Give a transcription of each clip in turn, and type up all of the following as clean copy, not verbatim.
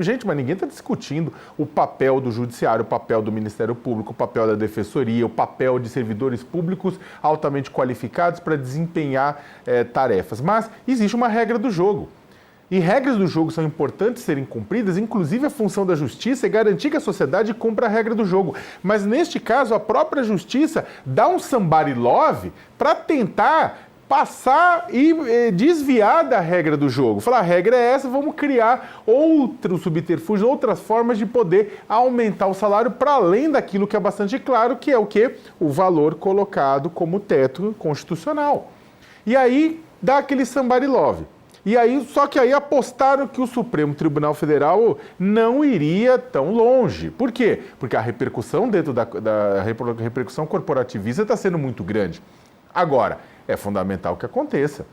Gente, mas ninguém está discutindo o papel do judiciário, o papel do Ministério Público, o papel da Defensoria, o papel de servidores públicos altamente qualificados para desempenhar tarefas. Mas existe uma regra do jogo. E regras do jogo são importantes serem cumpridas, inclusive a função da justiça é garantir que a sociedade cumpra a regra do jogo. Mas neste caso, a própria justiça dá um somebody love para tentar passar e desviar da regra do jogo. Falar, a regra é essa, vamos criar outros subterfúgios, outras formas de poder aumentar o salário para além daquilo que é bastante claro, que é o quê? O valor colocado como teto constitucional. E aí dá aquele somebody love. E aí, só que aí apostaram que o Supremo Tribunal Federal não iria tão longe. Por quê? Porque a repercussão dentro da repercussão corporativista está sendo muito grande. Agora, é fundamental que aconteça.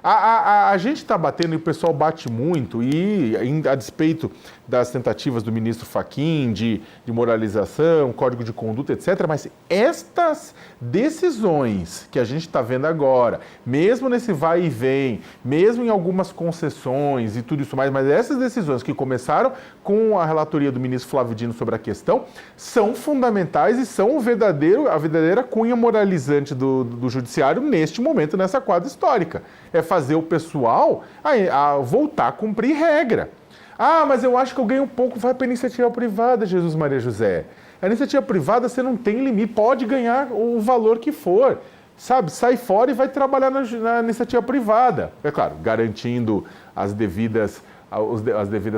A gente está batendo e o pessoal bate muito, e a despeito das tentativas do ministro Fachin de moralização, código de conduta, etc., mas estas decisões que a gente está vendo agora, mesmo nesse vai e vem, mesmo em algumas concessões e tudo isso mais, mas essas decisões que começaram com a relatoria do ministro Flávio Dino sobre a questão, são fundamentais e são a verdadeira cunha moralizante do judiciário neste momento, nessa quadra histórica. É fazer o pessoal a voltar a cumprir regra. Ah, mas eu acho que eu ganho pouco, vai para a iniciativa privada, Jesus Maria José. A iniciativa privada você não tem limite, pode ganhar o valor que for, sabe? Sai fora e vai trabalhar na iniciativa privada. É claro, garantindo as devidas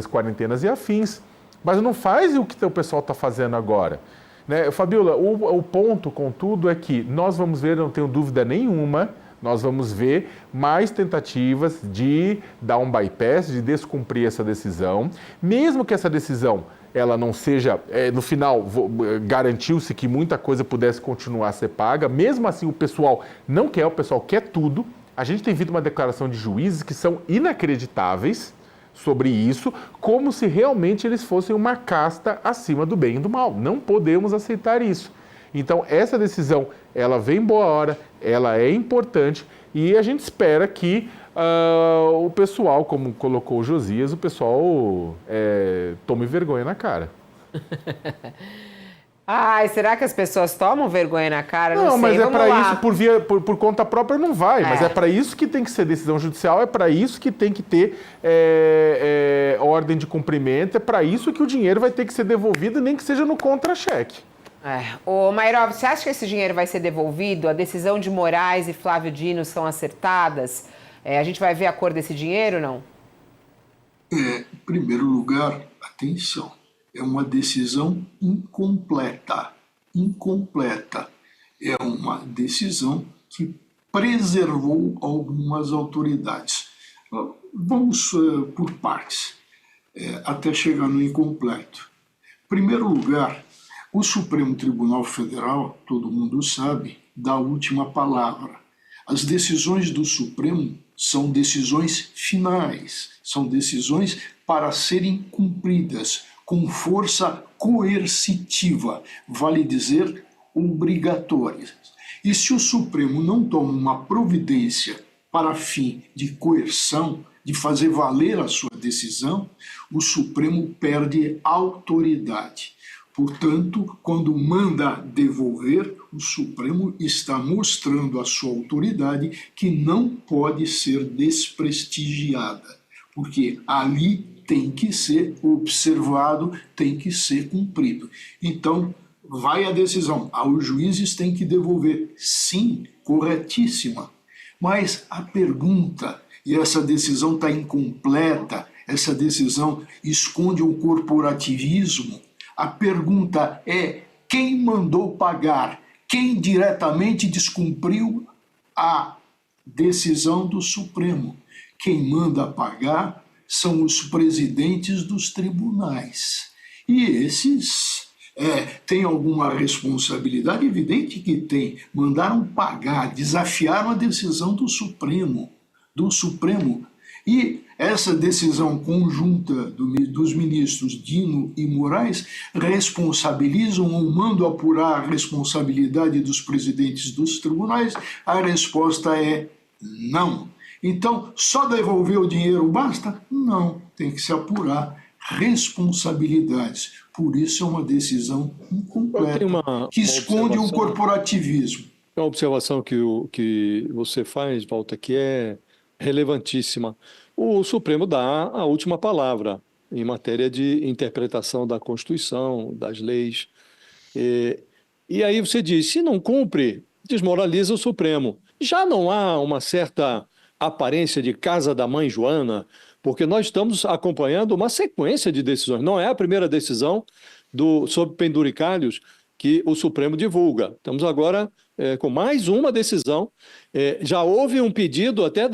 quarentenas e afins. Mas não faz o que o pessoal está fazendo agora. Né? Fabiola, o ponto, contudo, é que nós vamos ver, não tenho dúvida nenhuma, nós vamos ver mais tentativas de dar um bypass, de descumprir essa decisão, mesmo que essa decisão ela não seja, no final, garantiu-se que muita coisa pudesse continuar a ser paga, mesmo assim o pessoal não quer, o pessoal quer tudo. A gente tem visto uma declaração de juízes que são inacreditáveis sobre isso, como se realmente eles fossem uma casta acima do bem e do mal. Não podemos aceitar isso. Então, essa decisão, ela vem em boa hora, ela é importante e a gente espera que o pessoal, como colocou o Josias, o pessoal tome vergonha na cara. Ai, será que as pessoas tomam vergonha na cara? Não, sei. Mas é Vamos para lá. isso, por conta própria não vai, mas é para isso que tem que ser decisão judicial, é para isso que tem que ter ordem de cumprimento, é para isso que o dinheiro vai ter que ser devolvido, nem que seja no contra-cheque. Ô, Mayrov, você acha que esse dinheiro vai ser devolvido? A decisão de Moraes e Flávio Dino são acertadas? A gente vai ver a cor desse dinheiro, não? Em primeiro lugar, atenção, é uma decisão incompleta. Incompleta. É uma decisão que preservou algumas autoridades. Vamos por partes, até chegar no incompleto. Em primeiro lugar, o Supremo Tribunal Federal, todo mundo sabe, dá a última palavra. As decisões do Supremo são decisões finais, são decisões para serem cumpridas com força coercitiva, vale dizer, obrigatórias. E se o Supremo não toma uma providência para fim de coerção, de fazer valer a sua decisão, o Supremo perde autoridade. Portanto, quando manda devolver, o Supremo está mostrando a sua autoridade que não pode ser desprestigiada, porque ali tem que ser observado, tem que ser cumprido. Então, vai a decisão. Os juízes têm que devolver. Sim, corretíssima. Mas a pergunta, e essa decisão está incompleta, essa decisão esconde um corporativismo. A pergunta é: quem mandou pagar? Quem diretamente descumpriu a decisão do Supremo? Quem manda pagar são os presidentes dos tribunais. E esses têm alguma responsabilidade? Evidente que tem. Mandaram pagar, desafiaram a decisão do Supremo. E essa decisão conjunta dos ministros Dino e Moraes responsabilizam ou mandam apurar a responsabilidade dos presidentes dos tribunais? A resposta é não. Então, só devolver o dinheiro basta? Não, tem que se apurar responsabilidades. Por isso é uma decisão incompleta, que esconde um corporativismo. É uma observação que você faz, Walter, que é relevantíssima. O Supremo dá a última palavra em matéria de interpretação da Constituição, das leis. E aí você diz, se não cumpre, desmoraliza o Supremo. Já não há uma certa aparência de casa da mãe Joana, porque nós estamos acompanhando uma sequência de decisões. Não é a primeira decisão sobre penduricalhos que o Supremo divulga. Estamos agora com mais uma decisão. Já houve um pedido até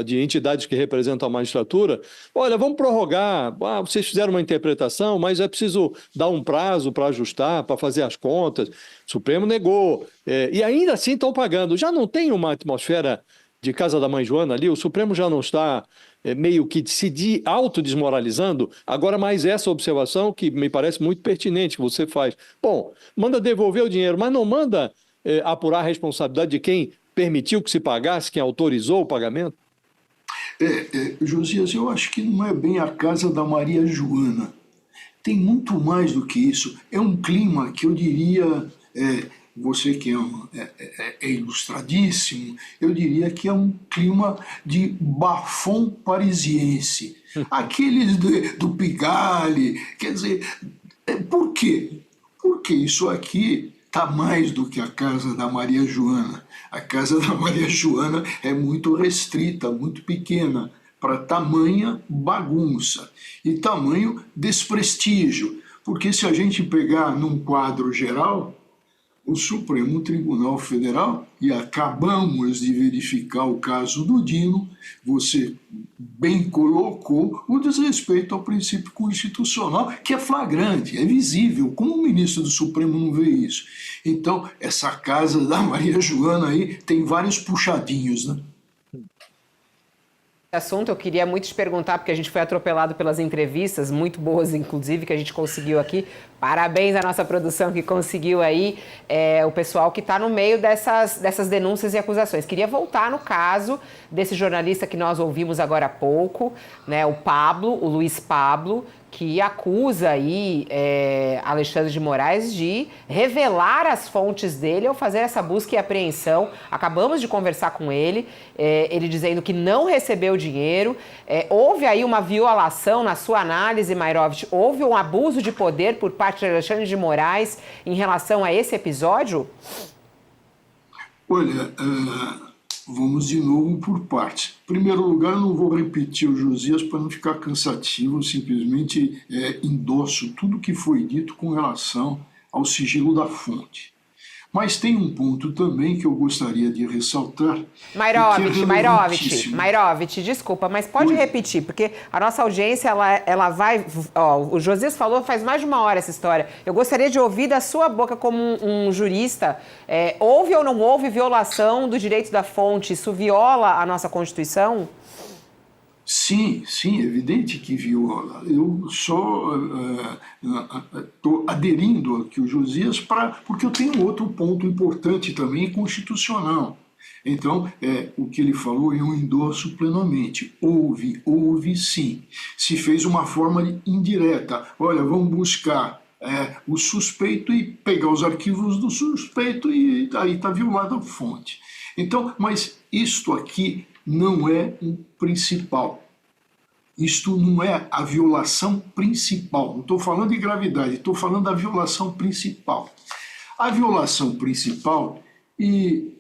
de entidades que representam a magistratura. Olha, vamos prorrogar. Vocês fizeram uma interpretação, mas é preciso dar um prazo para ajustar, para fazer as contas. O Supremo negou. E ainda assim estão pagando. Já não tem uma atmosfera de casa da mãe Joana ali? O Supremo já não está meio que se autodesmoralizando? Agora, mais essa observação que me parece muito pertinente que você faz. Bom, manda devolver o dinheiro, mas não manda apurar a responsabilidade de quem permitiu que se pagasse, quem autorizou o pagamento? Josias, eu acho que não é bem a casa da Maria Joana. Tem muito mais do que isso. É um clima que eu diria, você que é ilustradíssimo, eu diria que é um clima de bafão parisiense. Aqueles do Pigalle, quer dizer, por quê? Porque isso aqui está mais do que a casa da Maria Joana. A casa da Maria Joana é muito restrita, muito pequena, para tamanha bagunça e tamanho desprestígio. Porque se a gente pegar num quadro geral, o Supremo Tribunal Federal, e acabamos de verificar o caso do Dino, você bem colocou o desrespeito ao princípio constitucional, que é flagrante, é visível. Como o ministro do Supremo não vê isso? Então, essa casa da Maria Joana aí tem vários puxadinhos, né? Assunto, eu queria muito te perguntar, porque a gente foi atropelado pelas entrevistas, muito boas inclusive, que a gente conseguiu aqui. Parabéns à nossa produção que conseguiu aí o pessoal que está no meio dessas denúncias e acusações. Queria voltar no caso desse jornalista que nós ouvimos agora há pouco, né, o Luiz Pablo, que acusa aí Alexandre de Moraes de revelar as fontes dele ao fazer essa busca e apreensão. Acabamos de conversar com ele, ele dizendo que não recebeu dinheiro. Houve aí uma violação na sua análise, Mairovitch? Houve um abuso de poder por parte de Alexandre de Moraes em relação a esse episódio? Olha, vamos de novo por partes. Em primeiro lugar, eu não vou repetir o Josias para não ficar cansativo, simplesmente endosso tudo o que foi dito com relação ao sigilo da fonte. Mas tem um ponto também que eu gostaria de ressaltar. Mairovitch, desculpa, mas pode repetir, porque a nossa audiência, ela vai... o Josias falou faz mais de uma hora essa história. Eu gostaria de ouvir da sua boca como um jurista, houve ou não houve violação do direito da fonte? Isso viola a nossa Constituição? Sim, é evidente que viola. Eu só estou aderindo ao que o Josias, porque eu tenho outro ponto importante também, constitucional. Então, o que ele falou eu endosso plenamente. Houve sim. Se fez uma forma indireta. Olha, vamos buscar o suspeito e pegar os arquivos do suspeito e aí está violada a fonte. Então, mas isto aqui não é o principal. Isto não é a violação principal. Não estou falando de gravidade, estou falando da violação principal. A violação principal, e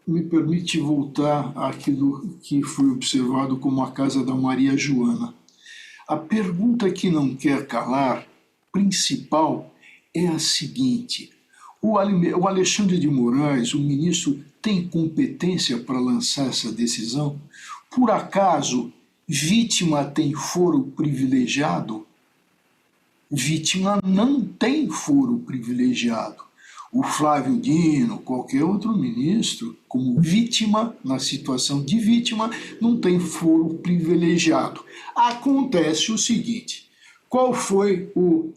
me permite voltar àquilo que foi observado como a casa da Maria Joana. A pergunta que não quer calar, principal, é a seguinte: o Alexandre de Moraes, o ministro, tem competência para lançar essa decisão? Por acaso, vítima tem foro privilegiado? Vítima não tem foro privilegiado. O Flávio Dino, qualquer outro ministro, como vítima, na situação de vítima, não tem foro privilegiado. Acontece o seguinte: qual foi o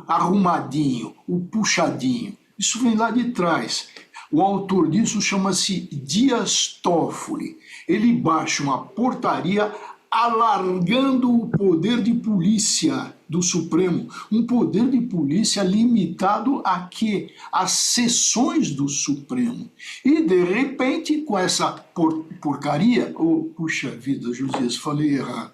arrumadinho, o puxadinho? Isso vem lá de trás. O autor disso chama-se Dias Toffoli. Ele baixa uma portaria alargando o poder de polícia do Supremo, um poder de polícia limitado a quê? Às sessões do Supremo. E, de repente, com essa porcaria, puxa vida, Josias, falei errado.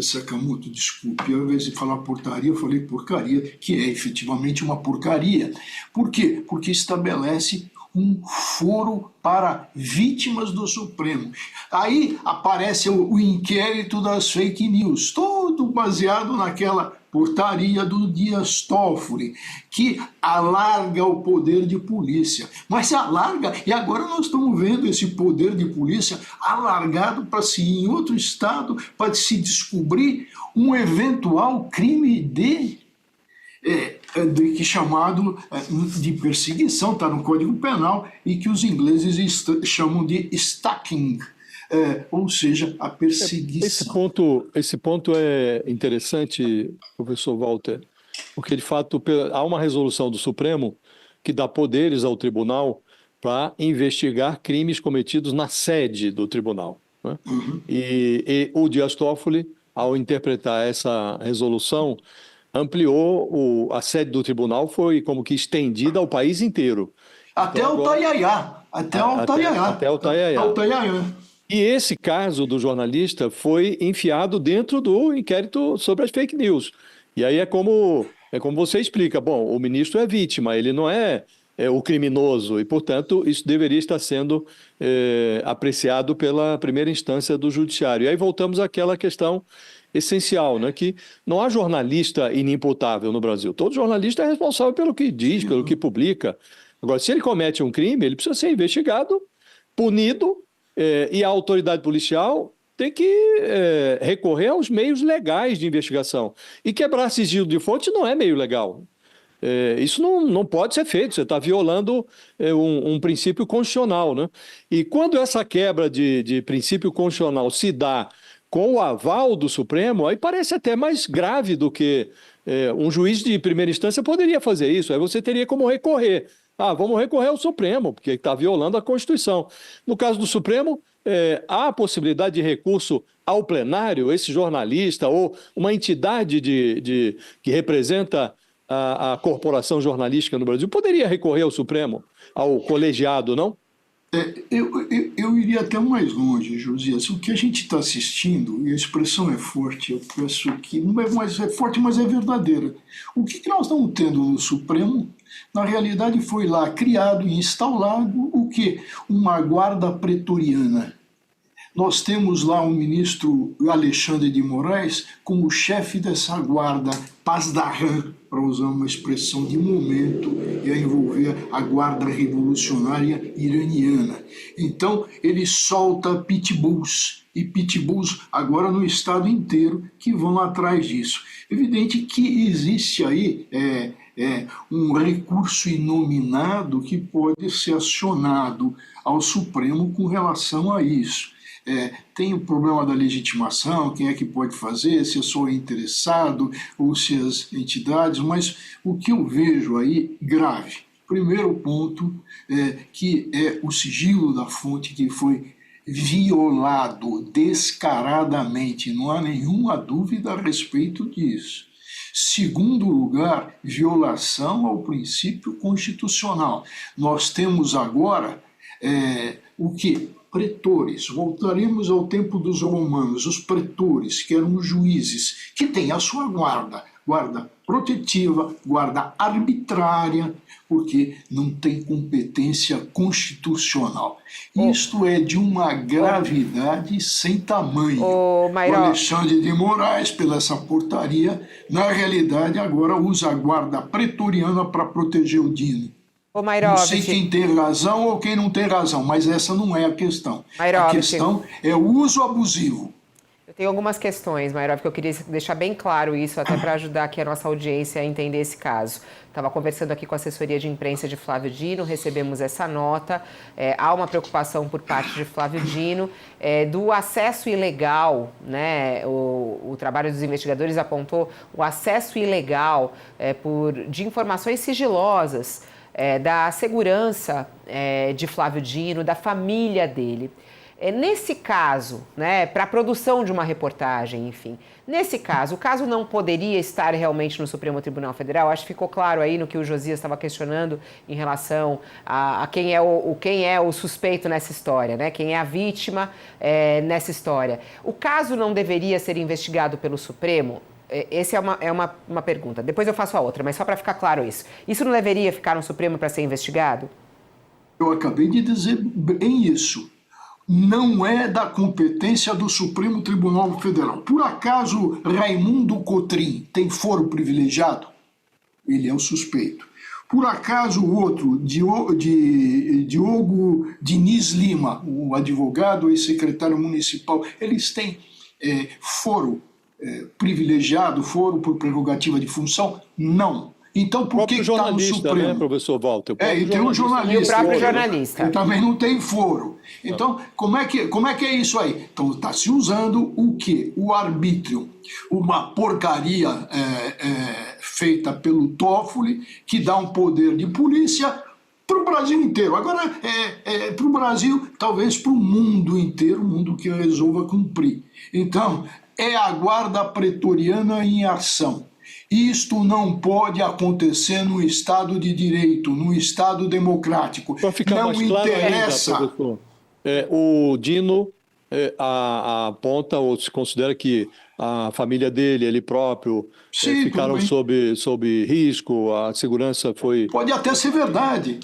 Sakamoto, desculpe, ao invés de falar portaria, eu falei porcaria, que é efetivamente uma porcaria. Por quê? Porque estabelece um foro para vítimas do Supremo. Aí aparece o inquérito das fake news, todo baseado naquela portaria do Dias Toffoli, que alarga o poder de polícia. Mas alarga, e agora nós estamos vendo esse poder de polícia alargado para se ir em outro estado, para se descobrir um eventual crime que chamado de perseguição, está no Código Penal, e que os ingleses chamam de stalking, ou seja, a perseguição. Esse ponto é interessante, professor Walter, porque, de fato, há uma resolução do Supremo que dá poderes ao tribunal para investigar crimes cometidos na sede do tribunal, né? E o Dias Toffoli, ao interpretar essa resolução, ampliou a sede do tribunal, foi como que estendida ao país inteiro. Até então, o Taiaiá. Até o Taiaiá. E esse caso do jornalista foi enfiado dentro do inquérito sobre as fake news. E aí é como você explica. Bom, o ministro é vítima, ele não é o criminoso, e, portanto, isso deveria estar sendo apreciado pela primeira instância do judiciário. E aí voltamos àquela questão essencial, né? Que não há jornalista inimputável no Brasil. Todo jornalista é responsável pelo que diz, pelo que publica. Agora, se ele comete um crime, ele precisa ser investigado, punido, e a autoridade policial tem que recorrer aos meios legais de investigação. E quebrar sigilo de fonte não é meio legal. Isso não pode ser feito, você está violando um princípio constitucional, né? E quando essa quebra de princípio constitucional se dá com o aval do Supremo, aí parece até mais grave do que um juiz de primeira instância poderia fazer isso. Aí você teria como recorrer. Vamos recorrer ao Supremo, porque está violando a Constituição. No caso do Supremo, há a possibilidade de recurso ao plenário, esse jornalista ou uma entidade que representa a corporação jornalística no Brasil poderia recorrer ao Supremo, ao colegiado, não? Eu iria até mais longe, Josias. O que a gente está assistindo, e a expressão é forte, eu peço que não é mais forte, mas é verdadeira. O que nós estamos tendo no Supremo, na realidade, foi lá criado e instalado o quê? Uma guarda pretoriana. Nós temos lá o ministro Alexandre de Moraes como chefe dessa guarda Pasdaran, para usar uma expressão de momento, e a envolver a guarda revolucionária iraniana. Então, ele solta pitbulls, e pitbulls agora no estado inteiro que vão atrás disso. Evidente que existe aí um recurso inominado que pode ser acionado ao Supremo com relação a isso. Tem o problema da legitimação, quem é que pode fazer, se é só interessado ou se as entidades, mas o que eu vejo aí grave, primeiro ponto, que é o sigilo da fonte que foi violado descaradamente, não há nenhuma dúvida a respeito disso. Segundo lugar, violação ao princípio constitucional. Nós temos agora o que? Pretores. Voltaremos ao tempo dos romanos, os pretores, que eram os juízes, que têm a sua guarda protetiva, guarda arbitrária, porque não tem competência constitucional. Isto é de uma gravidade sem tamanho. O Alexandre de Moraes, pela essa portaria, na realidade agora usa a guarda pretoriana para proteger o Dino. Não sei quem tem razão ou quem não tem razão, mas essa não é a questão. A questão é o uso abusivo. Eu tenho algumas questões, Mayrov, que eu queria deixar bem claro isso, até para ajudar aqui a nossa audiência a entender esse caso. Estava conversando aqui com a assessoria de imprensa de Flávio Dino, recebemos essa nota, há uma preocupação por parte de Flávio Dino, do acesso ilegal, né? O trabalho dos investigadores apontou o acesso ilegal de informações sigilosas, da segurança de Flávio Dino, da família dele. Nesse caso, né, para a produção de uma reportagem, enfim, nesse caso, o caso não poderia estar realmente no Supremo Tribunal Federal? Acho que ficou claro aí no que o Josias estava questionando em relação a quem é o suspeito nessa história, né? Quem é a vítima nessa história. O caso não deveria ser investigado pelo Supremo? Essa é uma pergunta. Depois eu faço a outra, mas só para ficar claro isso. Isso não deveria ficar no Supremo para ser investigado? Eu acabei de dizer bem isso. Não é da competência do Supremo Tribunal Federal. Por acaso Raimundo Cotrim tem foro privilegiado? Ele é o suspeito. Por acaso o outro, Diogo Diniz Lima, o advogado e secretário municipal, eles têm foro privilegiado, foro por prerrogativa de função? Não. Então, por que está no Supremo? Né, professor Walter? E tem um jornalista. E o próprio jornalista. Ele também não tem foro. Então, como é que é isso aí? Então, está se usando o quê? O arbítrio. Uma porcaria feita pelo Toffoli, que dá um poder de polícia para o Brasil inteiro. Agora, para o Brasil, talvez para o mundo inteiro, o mundo que resolva cumprir. Então, é a guarda pretoriana em ação. Isto não pode acontecer no Estado de Direito, no Estado democrático. Para ficar não mais claro interessa. ainda, professor, o Dino aponta ou se considera que a família dele, ele próprio, ficaram sob risco, a segurança foi... Pode até ser verdade.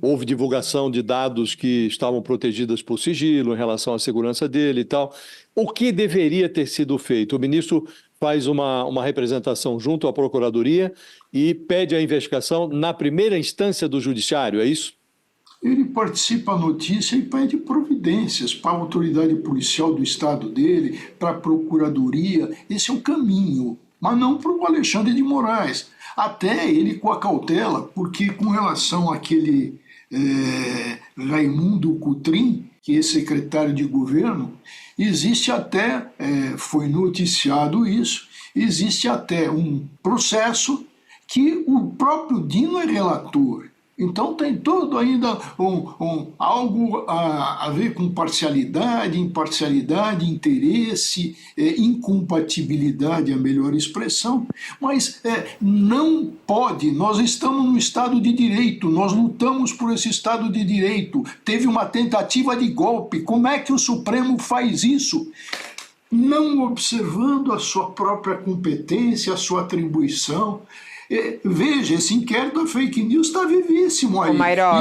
Houve divulgação de dados que estavam protegidos por sigilo em relação à segurança dele e tal. O que deveria ter sido feito? O ministro faz uma representação junto à Procuradoria e pede a investigação na primeira instância do Judiciário, é isso? Ele participa da notícia e pede providências para a autoridade policial do estado dele, para a Procuradoria. Esse é o caminho, mas não para o Alexandre de Moraes. Até ele com a cautela, porque com relação àquele Raimundo Cotrim, que é secretário de governo, existe até, foi noticiado isso, existe até um processo que o próprio Dino é relator. Então tem todo ainda algo a ver com parcialidade, imparcialidade, interesse, incompatibilidade, a melhor expressão, mas não pode, nós estamos no Estado de Direito, nós lutamos por esse Estado de Direito, teve uma tentativa de golpe, como é que o Supremo faz isso? Não observando a sua própria competência, a sua atribuição. Veja, esse inquérito da fake news está vivíssimo aí.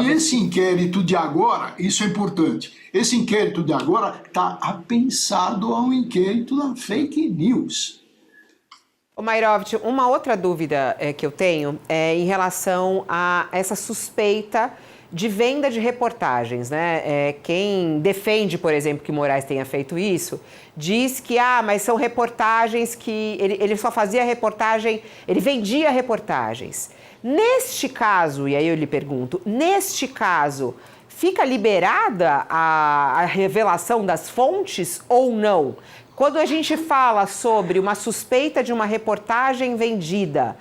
E esse inquérito de agora, isso é importante, esse inquérito de agora está apensado ao inquérito da fake news. Ô Mairovitch, uma outra dúvida que eu tenho é em relação a essa suspeita de venda de reportagens, né? Quem defende, por exemplo, que Moraes tenha feito isso, diz que, mas são reportagens que ele só fazia reportagem, ele vendia reportagens. Neste caso, e aí eu lhe pergunto, neste caso, fica liberada a revelação das fontes ou não? Quando a gente fala sobre uma suspeita de uma reportagem vendida,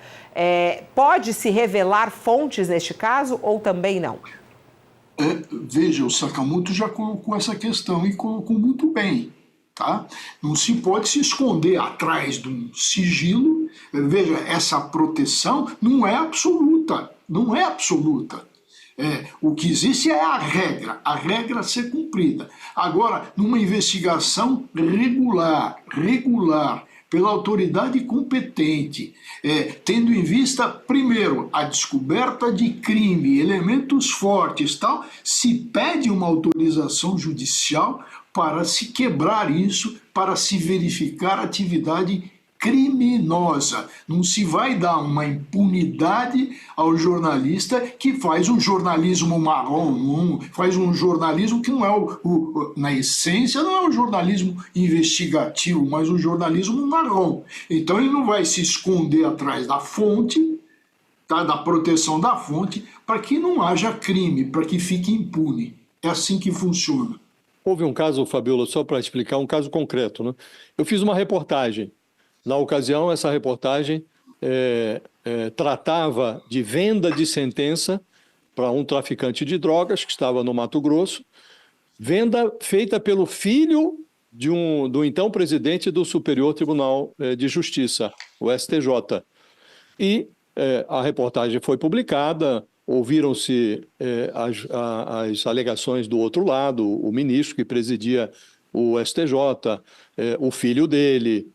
pode-se revelar fontes neste caso ou também não? Veja, o Sakamoto já colocou essa questão e colocou muito bem. Tá? Não se pode se esconder atrás de um sigilo. Veja, essa proteção não é absoluta. Não é absoluta. O que existe é a regra a ser cumprida. Agora, numa investigação regular, pela autoridade competente, tendo em vista, primeiro, a descoberta de crime, elementos fortes, tal, se pede uma autorização judicial para se quebrar isso, para se verificar atividade criminosa. Não se vai dar uma impunidade ao jornalista que faz um jornalismo marrom, faz um jornalismo que não é na essência não é um jornalismo investigativo, mas um jornalismo marrom. Então ele não vai se esconder atrás da fonte, tá, da proteção da fonte, para que não haja crime, para que fique impune. É assim que funciona. Houve um caso, Fabiola, só para explicar, um caso concreto, né? Eu fiz uma reportagem. Na ocasião, essa reportagem tratava de venda de sentença para um traficante de drogas que estava no Mato Grosso. venda feita pelo filho do então presidente do Superior Tribunal de Justiça, o STJ. E a reportagem foi publicada, ouviram-se as alegações do outro lado, o ministro que presidia o STJ, o filho dele,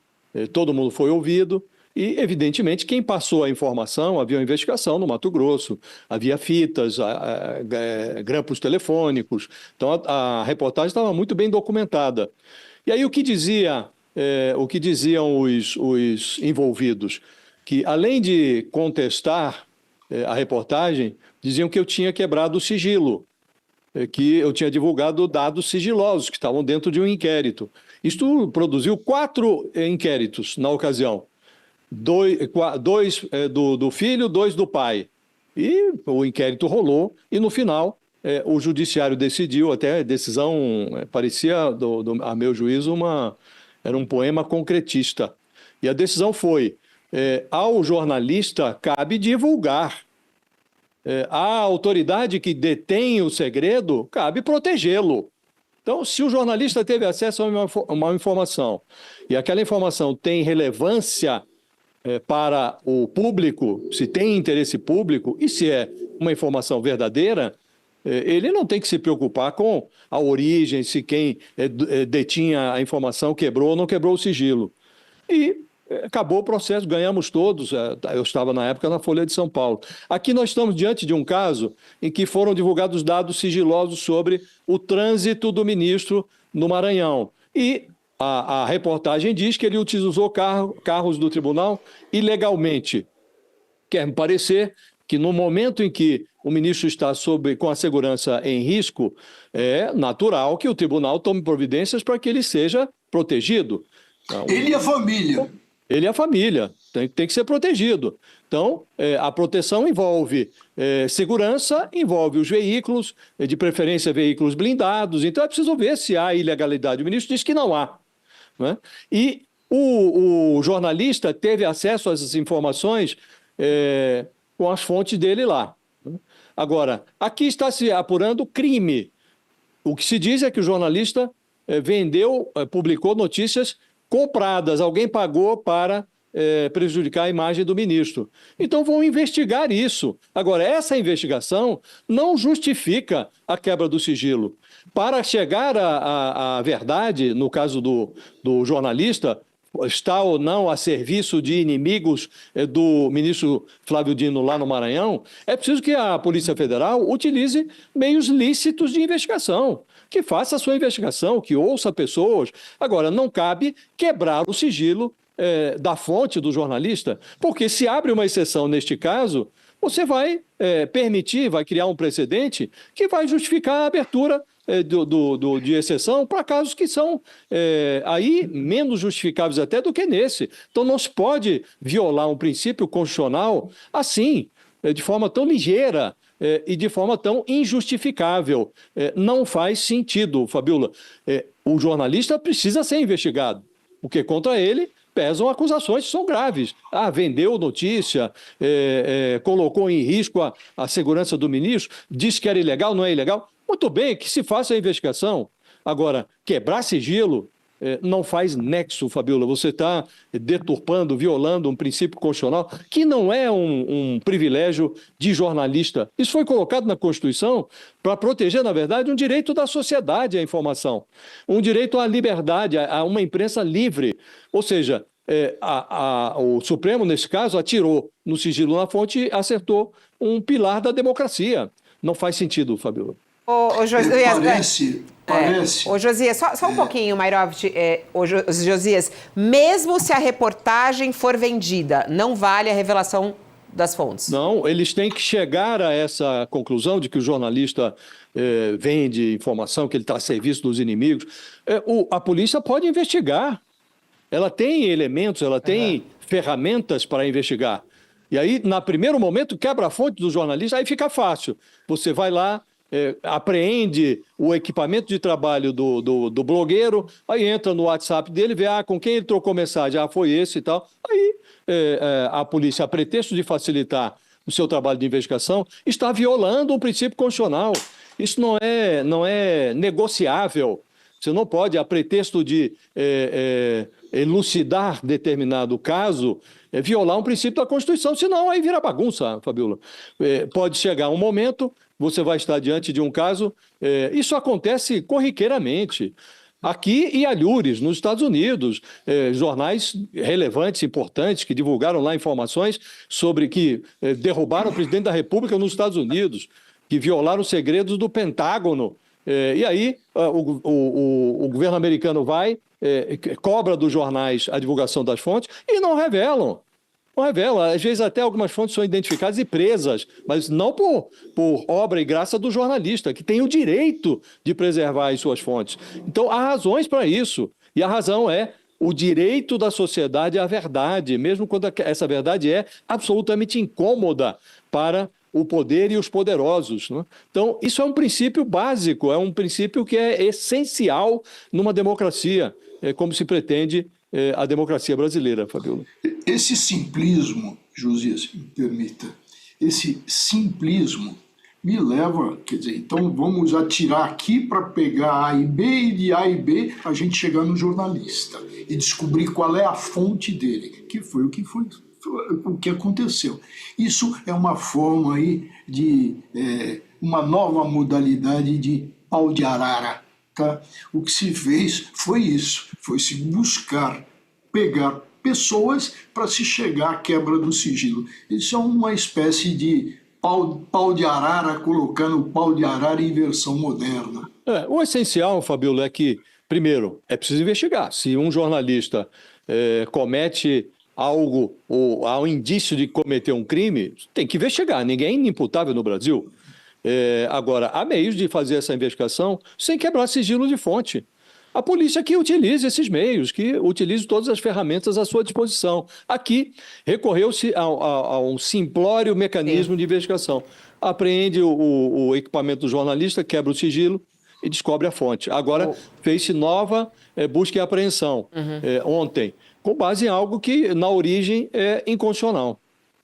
todo mundo foi ouvido. E, evidentemente, quem passou a informação, havia uma investigação no Mato Grosso, havia fitas, grampos telefônicos, então a reportagem estava muito bem documentada. E aí o que diziam os envolvidos? Que, além de contestar a reportagem, diziam que eu tinha quebrado o sigilo, que eu tinha divulgado dados sigilosos que estavam dentro de um inquérito. Isto produziu 4 inquéritos na ocasião. 2 do filho, 2 do pai. E o inquérito rolou e, no final, o judiciário decidiu, até a decisão parecia, a meu juízo, era um poema concretista. E a decisão foi, ao jornalista cabe divulgar. À autoridade que detém o segredo, cabe protegê-lo. Então, se o jornalista teve acesso a uma informação e aquela informação tem relevância para o público, se tem interesse público e se é uma informação verdadeira, ele não tem que se preocupar com a origem, se quem detinha a informação quebrou ou não quebrou o sigilo. E acabou o processo, ganhamos todos. Eu estava na época na Folha de São Paulo. Aqui nós estamos diante de um caso em que foram divulgados dados sigilosos sobre o trânsito do ministro no Maranhão. E a reportagem diz que ele utilizou carros do tribunal ilegalmente. Quer me parecer que no momento em que o ministro está com a segurança em risco, é natural que o tribunal tome providências para que ele seja protegido. Então, ele e a família. Ele e a família, tem que ser protegido. Então, a proteção envolve segurança, envolve os veículos, de preferência veículos blindados. Então, é preciso ver se há ilegalidade. O ministro diz que não há. Né? E o jornalista teve acesso a essas informações com as fontes dele lá. Agora, aqui está se apurando crime. O que se diz é que o jornalista publicou notícias compradas, alguém pagou para prejudicar a imagem do ministro. Então vão investigar isso. Agora, essa investigação não justifica a quebra do sigilo. Para chegar à verdade, no caso do jornalista, está ou não a serviço de inimigos do ministro Flávio Dino lá no Maranhão, é preciso que a Polícia Federal utilize meios lícitos de investigação, que faça a sua investigação, que ouça pessoas. Agora, não cabe quebrar o sigilo da fonte do jornalista, porque se abre uma exceção neste caso, você vai vai criar um precedente que vai justificar a abertura de exceção para casos que são aí menos justificáveis até do que nesse. Então não se pode violar um princípio constitucional assim, de forma tão ligeira e de forma tão injustificável. Não faz sentido, Fabiola. O jornalista precisa ser investigado, porque contra ele pesam acusações que são graves. Vendeu notícia, colocou em risco a segurança do ministro, disse que era ilegal, não é ilegal. Muito bem, que se faça a investigação. Agora, quebrar sigilo não faz nexo, Fabiola. Você está deturpando, violando um princípio constitucional que não é um privilégio de jornalista. Isso foi colocado na Constituição para proteger, na verdade, um direito da sociedade à informação, um direito à liberdade, a uma imprensa livre. Ou seja, o Supremo, nesse caso, atirou no sigilo na fonte e acertou um pilar da democracia. Não faz sentido, Fabiola. Ô, Josias, Parece. Ô, Josias, só um pouquinho, Mairovitch. Josias, mesmo se a reportagem for vendida, não vale a revelação das fontes? Não, eles têm que chegar a essa conclusão de que o jornalista vende informação, que ele está a serviço dos inimigos. A polícia pode investigar. Ela tem elementos, ela tem ferramentas para investigar. E aí, no primeiro momento, quebra a fonte do jornalista, aí fica fácil. Você vai lá, apreende o equipamento de trabalho do blogueiro, aí entra no WhatsApp dele, vê com quem ele trocou mensagem, foi esse e tal. Aí a polícia, a pretexto de facilitar no seu trabalho de investigação, está violando um princípio constitucional. Isso não é negociável. Você não pode, a pretexto de elucidar determinado caso, violar um princípio da Constituição, senão aí vira bagunça, Fabiola. Pode chegar um momento, você vai estar diante de um caso, isso acontece corriqueiramente. Aqui e alhures, nos Estados Unidos, jornais relevantes, importantes, que divulgaram lá informações sobre que derrubaram o presidente da República nos Estados Unidos, que violaram os segredos do Pentágono. E aí o governo americano vai, cobra dos jornais a divulgação das fontes e não revelam. Não revela. Às vezes até algumas fontes são identificadas e presas, mas não por obra e graça do jornalista, que tem o direito de preservar as suas fontes. Então há razões para isso. E a razão é o direito da sociedade à verdade, mesmo quando essa verdade é absolutamente incômoda para o poder e os poderosos, né? Então, isso é um princípio básico, é um princípio que é essencial numa democracia, como se pretende a democracia brasileira, Fabiola. Esse simplismo, Josias, me permita, esse simplismo me leva, quer dizer, então vamos atirar aqui para pegar A e B, e de A e B a gente chegar no jornalista e descobrir qual é a fonte dele, que foi o que aconteceu. Isso é uma forma aí de uma nova modalidade de pau de arara. Tá? O que se fez foi isso, foi se buscar pegar pessoas para se chegar à quebra do sigilo. Isso é uma espécie de pau de arara, colocando o pau de arara em versão moderna. O essencial, Fabiola, é que, primeiro, é preciso investigar. Se um jornalista comete algo ou há um indício de cometer um crime, tem que investigar. Ninguém é inimputável no Brasil. Agora, há meios de fazer essa investigação sem quebrar sigilo de fonte. A polícia que utilize esses meios, que utilize todas as ferramentas à sua disposição. Aqui, recorreu-se a um simplório mecanismo de investigação. Apreende o equipamento do jornalista, quebra o sigilo e descobre a fonte. Agora, fez-se nova busca e apreensão ontem, com base em algo que, na origem, é inconstitucional.